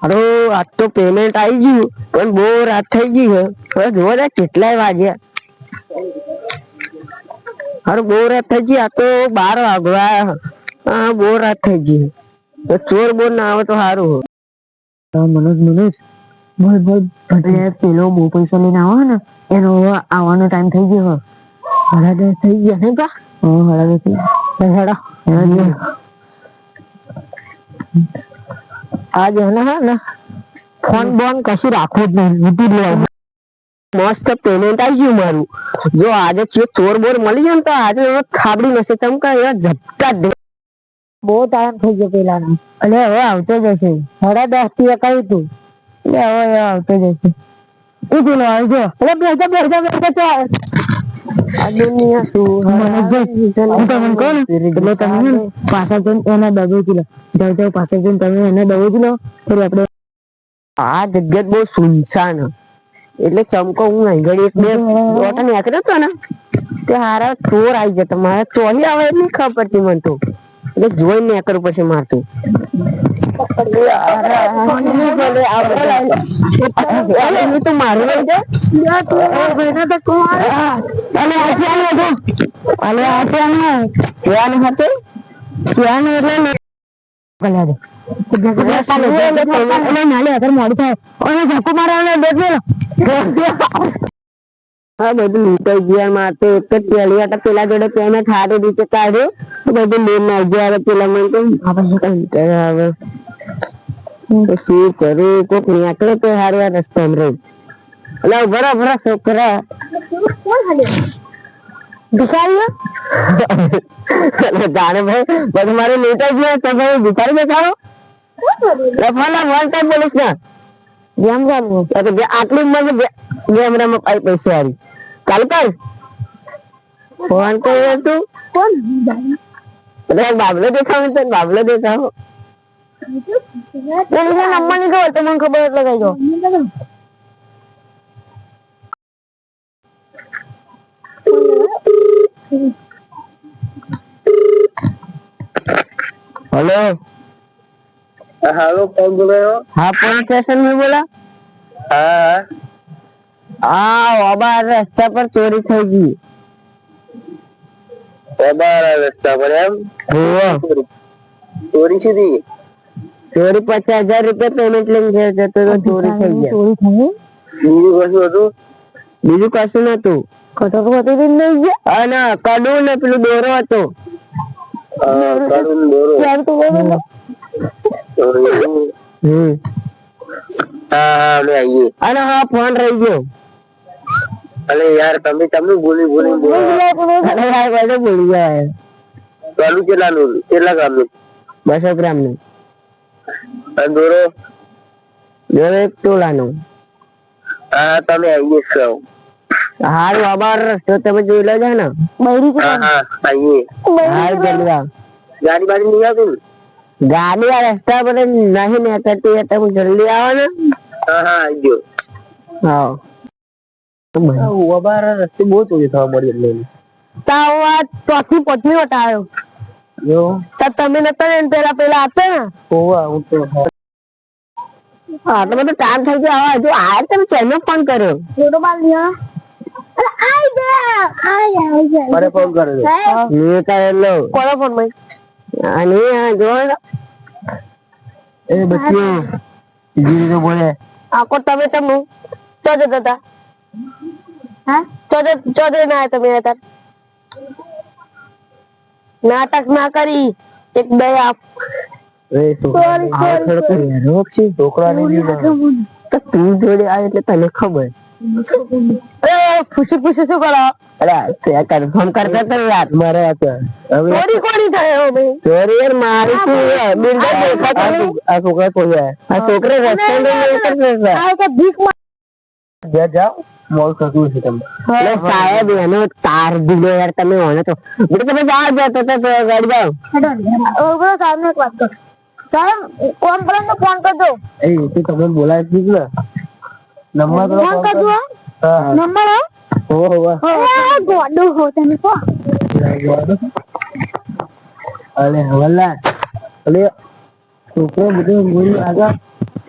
અરે આજ તો પેમેન્ટ આવી ગયું પણ બહુ રાત થઈ ગઈ છે. હવે જોવા જાય કેટલાય વાગ્યા. અરે બહુ રાત થઈ ગઈ. આ તો 12 વાગવા. હા બહુ રાત થઈ ગઈ. તો ચોર બોર ના આવે તો સારું. મનોજ બોલ બોલ પેલો બહુ પૈસા લઈને આવો ને એનો આવવાનો ટાઈમ થઈ ગયો. 10:30 થઈ ગયા નહીં પા? હા 10:30 આજ ને ફોન બોન કશું રાખવું જ નહીં. મૂકી દેવાનું. મસ્ત પેમેન્ટ આવી ગયું મારું. જો આજે ચોર બોર મળી જાય ને તો આજે થાબડી નશે ચમકા એવા ઝટકા દે. બહુ ટાઈમ થઈ ગયો પેલાનો. એટલે હવે આવતો જશે. 10:30 થી કહ્યું તું એટલે હવે આવતો જશે. તું આવજો. એટલે બેસા આ દુનિયા શું તમે કહો ને એટલે તમે પાછા જઈને એને દબોજી લો. જાઓ પાછા જઈને તમે એને દબોજી લો. પછી આપણે આ જગ્યા બહુ સુનસાન એટલે ચમકો હું અહીં ઘડી એક બે ઓટો નીકળ્યો હતો ને તે હારા ચોર આવી જતા. મારા ચોરી આવે નહીં ખબર પડતી મને તો. એટલે જોઈને નીકળવું પછી મારતું. મારું લઈ હા બધું લૂંટાઈ ગયા. મારે એક જ પેલી હતા પેલા જોડે પેમેન્ટ સારી રીતે કાઢ્યું બધું લેન ના ગયા. પેલા મને તો આવે શું કરું. કોક નીકળે તો સારું આ રસ્તા રહી. એટલે બરાબર છોકરા જાણે ભાઈ બધું મારે લૂંટાઈ ગયા તો ભાઈ ભિખારી દેખાડો. બોલીશ ને જેમ જાણવું આટલી ઉંમર ગેમ રમવા પૈસા હારી કાલ કર ફોન કર્યો તું બાબલો દેખાવ તો બાબલો દેખાવો નંબર ની ખબર તો મને ખબર એટલે કઈ દો. हेलो हेलो कौन बोल रहे हो? हाँ पुलिस स्टेशन में बोला. हाँ हाँ वबार रास्ता पर चोरी થઈ ગઈ. वबार रास्ता पर एम ચોરી સીધી ચોરી 50,000 રૂપિયા પેમેન્ટ લઈને જતો તો ચોરી થઈ ગયા. બીજું કશું નતું. કટોરું હતું તે લઈ ગયા. અને કડું ને પેલું દોરો હતો. કડું દોરો ત્યારે તો બોલો हाँ मैं आइए. અને હા ફોન રહી ગયો. अरे यार તમે બોલી અરે યાર બધું ભૂલી ગયા. કડું કેટલા ગ્રામનું? 200 ગ્રામનું. અને દોરો દોરો 1 તોલાનો. હા તમે આइए છો. હાલ વબાર રસ્તો તમે જોઈ લેજો ને. हाँ हाँ आइए. હાલ જલ્દી આવ. ગાડી બાડી નહીં આવતી? ગાડી આ રસ્તા પર નહીં નીકળતી એટલે હું જલ્દી આવો ને. હા હા આવી ગયો. હા વબાર રસ્તે બહુ ચોરી થવા મળી એટલે તાવ આ ચોથી પત્ની વટાયો જો તો તમે નતા ને પેલા હતા ને. હોવા હું તો હા તો બધું કામ થઈ ગયું. હવે હજુ આ તમે કેનો ફોન કર્યો? ફોટો બાંધ લ્યો. અરે આઈ જા મારે ફોન કર્યો મેં કરેલો. કોનો ફોન માં અને જો એ બચ્ચો જીરી તો બોલે આકો તમે તમે ચો જતા હતા. હા ચો ના તમે હતા. નાટક ના કરી એક બે આપ છોકરાની તું જોડે આવે એટલે તને ખબર. ખુશી શું કરો? અરે કન્ફર્મ કરતા તો રાત મારે ચોરી કોની થયો ભાઈ? ચોરી યાર મારી આ છોકરા કોઈ આ છોકરા રસ્તા ભીખ જાઓ મોલ કશું છે તમે સાહેબ એનો તાર દીધો યાર તમે હોને તો તમે જાઓ જતો તો ગાડી જાઓ. સાહેબ ને વાત કરો. સાહેબ કોમ્પ્લેન નો ફોન કરજો. એ તું તમને બોલાય જ ને નંબર તો ફોન કરજો. હા નંબર હો ગોડો હો તમે કો અલે હવલા અલે છોકરો બધું બોલી આગળ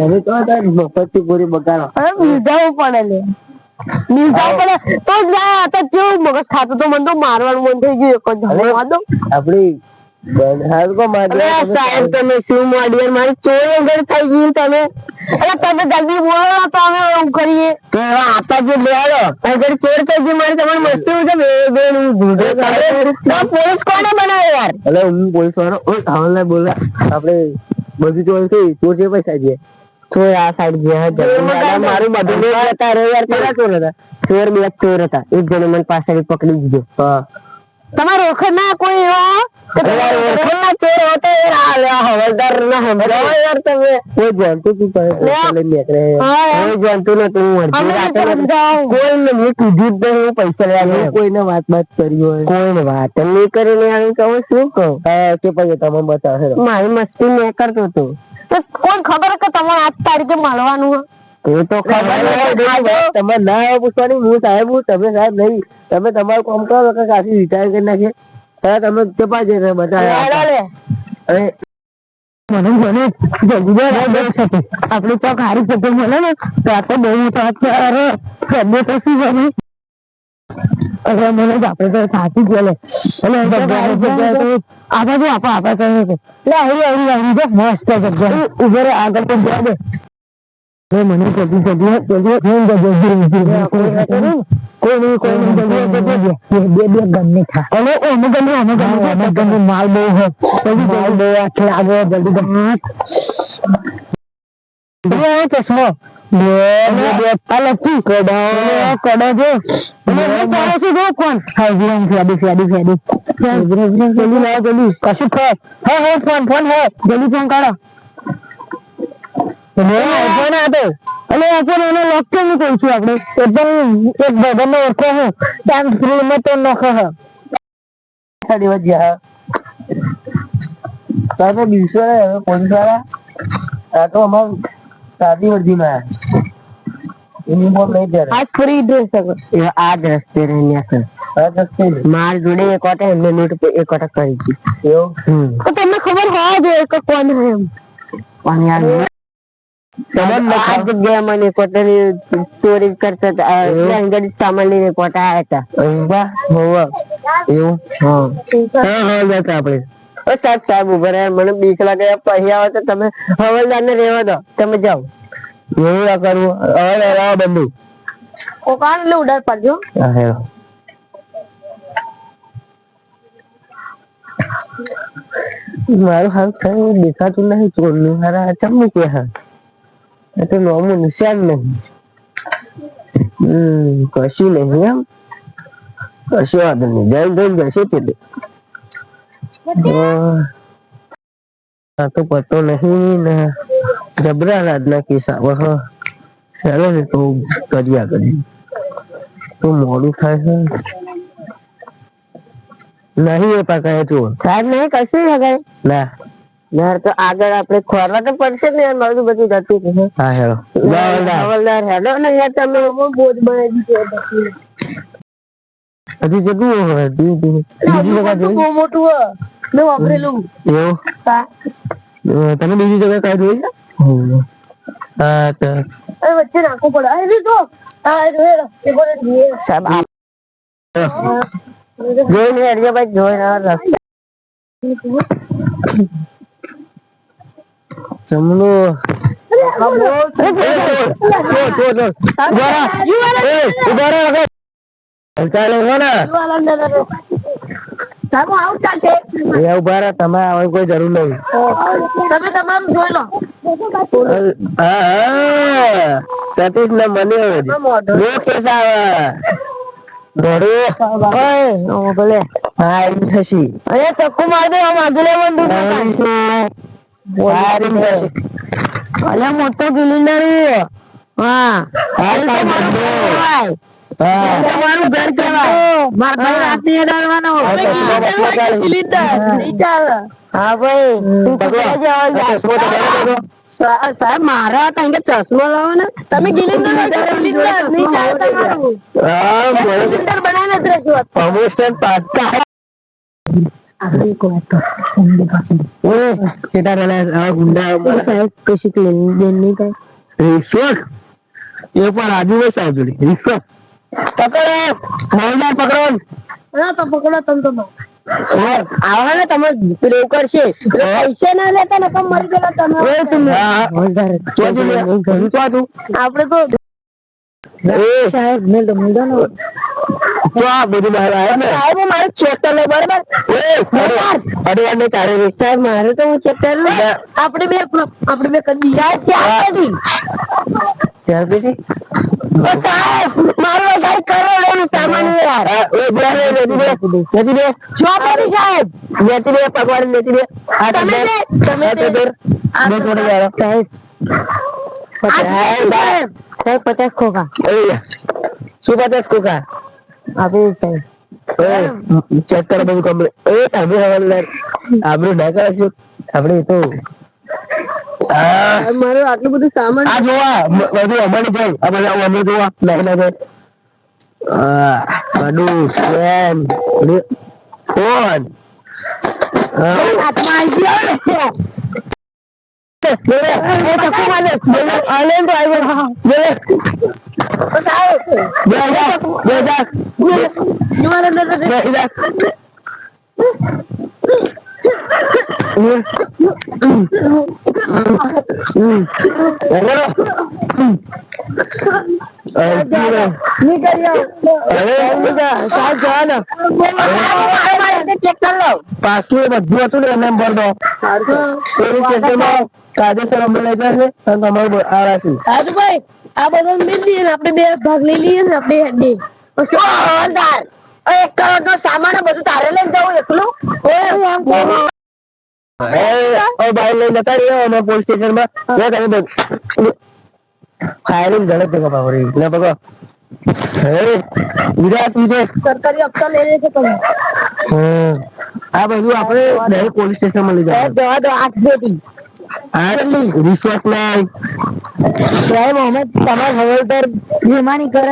તમે તો મફતથી પૂરી બગાડો. અરે બીજાવું પડે લે બીજાવું પડે તો જ જાય તો કેવું મગજ ખાતું તો મને તો મારવાનું મન થઈ ગયું એક જ જમવા દો આપડી સાહેબ તમે શું મોડિયર મારી ચોરી વગર થઈ ગઈ તમે એટલે તમે જલ્દી બોલો તો અમે એવું કરીએ તો એવા આપા જે લેવાડો અગર ચોર થઈ ગઈ મારી તમારી મસ્તી છે પોલીસ કોને બનાવે યાર એટલે હું પોલીસ વાળો હવાલદાર બોલા આપડે બધી ચોરી થઈ ચોર છે પૈસા છે ચોર આ સાઈડ ગયા મારું બધું હતા રે યાર પેલા ચોર હતા ચોર બે ચોર હતા એક જણે મને પાછળ પકડી દીધો હા તમારો ઓળખ ના કોઈ એવા હવાલદાર ના સમજાવો યાર તમે કોઈ જાણતું તું નીકળે કોઈ જાણતું નતું હું અડધી રાતે કોઈને મેં કીધું જ નહીં હું પૈસા લેવા કોઈને વાત કરી હોય કોઈને વાત નહીં કરીને આવી કહું શું કહું કે પછી તમે બતાવે મારી મસ્તી મેં કરતો હતો કોઈ ખબર કે તમારે 8 તારીખે મળવાનું એ તો ખબર તમે ના પૂછવાની હું સાહેબ હું તમે સાહેબ નહીં તમે તમારું કામ કરો કે કાફી રિટાયર કરી નાખે તમે ચપા જઈને બતાવે અરે આપડે તો હારી જગ્યા મળે ને તો આ તો બહુ તો શું બને અરે મને આપડે તો સાચી ગયેલો આ બાજુ આપા કહે છે મસ્ત જગ્યા ઉભો રે આગળ તો જવા દે મને માલ બહુ ચશ્મો ફોન જલ્દી ફોન કાઢો અને આપણે લોક કેમ કહું છું આપણે એકદમ એક ભગવાન ઓળખો હું ત્યાં ફ્રી માં તો નખો દિવસ ગયા તમે દિવસો પોલીસ વાળા આ તો અમાર શાદી વર્દીમાં યુનિફોર્મ નહીં પહેરે આજ ફ્રી ડ્રેસ આ જ રસ્તે રહીને માર જોડે એક વખત એમને નોટ એક વખત કરી હતી એવું તો તમને ખબર હોવા જોઈએ કે કોણ હે એમ પણ યાર આ જગ્યાએ મને એક વખત ચોરી કરતા હતા સામાન લઈને એક વખત આવ્યા હતા એવું હા જતા આપડે સાહેબ ઉભા રહ્યા મને બીક લાગે પછી આવે તો તમે હવાલદાર ને રહેવા દો તમે જાઓ એવું ના કરવું હવે બંધુ કોકાન એટલે ઉડાડ પાડજો મારું હાલ કઈ દેખાતું નહીં ચોર નું હારા ચમનું કે હા તો નોમું નિશાન નહીં કશું નહીં એમ કશું વાંધો નહીં જઈને જશે તે તો પતો નહીં ને જબરા રાતના કિસ્સા ચાલો ને તો કર્યા કરી તો મોડું થાય છે નહીં એ પાકા તું સાહેબ નહીં કશું લગાય ના યાર તો આગળ આપણે ખોરવા તો પડશે ને યાર મારું બધું જતું છે હા હેલો હવાલદાર હેલો ને યાર તમે બોધ બનાવી દીધો હજી જતું હોય બીજી જગ્યા બહુ મોટું મેં વાપરેલું એવું તમે બીજી જગ્યા કઈ જોઈ છે હા તો વચ્ચે નાખવું પડે સાહેબ જોઈને હેડજો ભાઈ જોઈને જમલો તમારે કોઈ જરૂર નહીં તમે તમારું જોઈ લો સતીશ ને મને કેસ આવે ભલે હા એમ થશી અરે ચક્કુ માર દે આમ આગળ અલે મોટો ગિલિન્ડર હા તમારું ઘર કેવાય માર ભાઈ રાતે ડાળવાનો હા ભાઈ સાહેબ મારા કઈ કે ચશ્મો લાવો ને તમે ગિલિન્ડર બનાવીને જ રજૂઆત આપણે એક વાત કર એમની પાસે ઓય કેટા રેલા આ ગુંડા સાહેબ કશી લેન દેન નહીં થાય રિશ્વત એ પણ રાજુભાઈ સાહેબ જોડે રિશ્વત પકડો હવલદાર પકડો હા તો પકડો તમે તો આવા ને તમે પેલું કરશે પૈસા ના લેતા ને તો મરી ગયેલા તમે આપડે તો સાહેબ મેં તો મળ્યો ને તો આ બધું બહાર આવ્યા ને સાહેબ મારે ચેક કરી લો બરાબર અડવાર ને તારે સાહેબ મારે તો હું ચેક કરી લઉં આપણે બે કદી સાહેબ ક્યાં કરી ત્યાર પછી સાહેબ મારું વધારે કરોડોનું સામાન છે યાર નથી દે ચોપડી સાહેબ નથી દે પગવાડ નથી દે તમે સાહેબ 50 ખોખા શું 50 કોકા આપે સાહેબ ચેક કરો બધું કમ્પ્લીટ એ તમે હવાલદાર આપણું ના કરાશું આપણે તો મારું આટલું બધું સામાન આ જોવા બધું અમારી જોઈ આ બધા અમે જોવા ના બધું સ્કેન ફોન હાથમાં આવી ગયો પાછું બધું હતું ને એમને ભર દો પોલીસ સ્ટેશનમાં કાયદેસર અમલ છે અને તમારું આરાશું રાજુભાઈ આ બધું મિલ લઈએ ને આપણે બે ભાગ લઈ લઈએ ને આપણે હેડી હવાલદાર 1 કરોડ નો સામાન બધું તારે લઈને જવું એકલું ભાઈ લઈને જતા રહ્યો અમે પોલીસ સ્ટેશનમાં તમે ફાયરિંગ ગલત જગહ પર રહી ને પકડો ગુજરાત વિજય સરકારી હપ્તા લઈ લે છે તમે આ બધું આપણે ડાયરેક્ટ પોલીસ સ્ટેશનમાં લઈ સાહેબ જવાનું જવા દો 8 જેટી રિશ્વત નહીં સાહેબ અમે તમારા હવાલદાર જેમાની કરે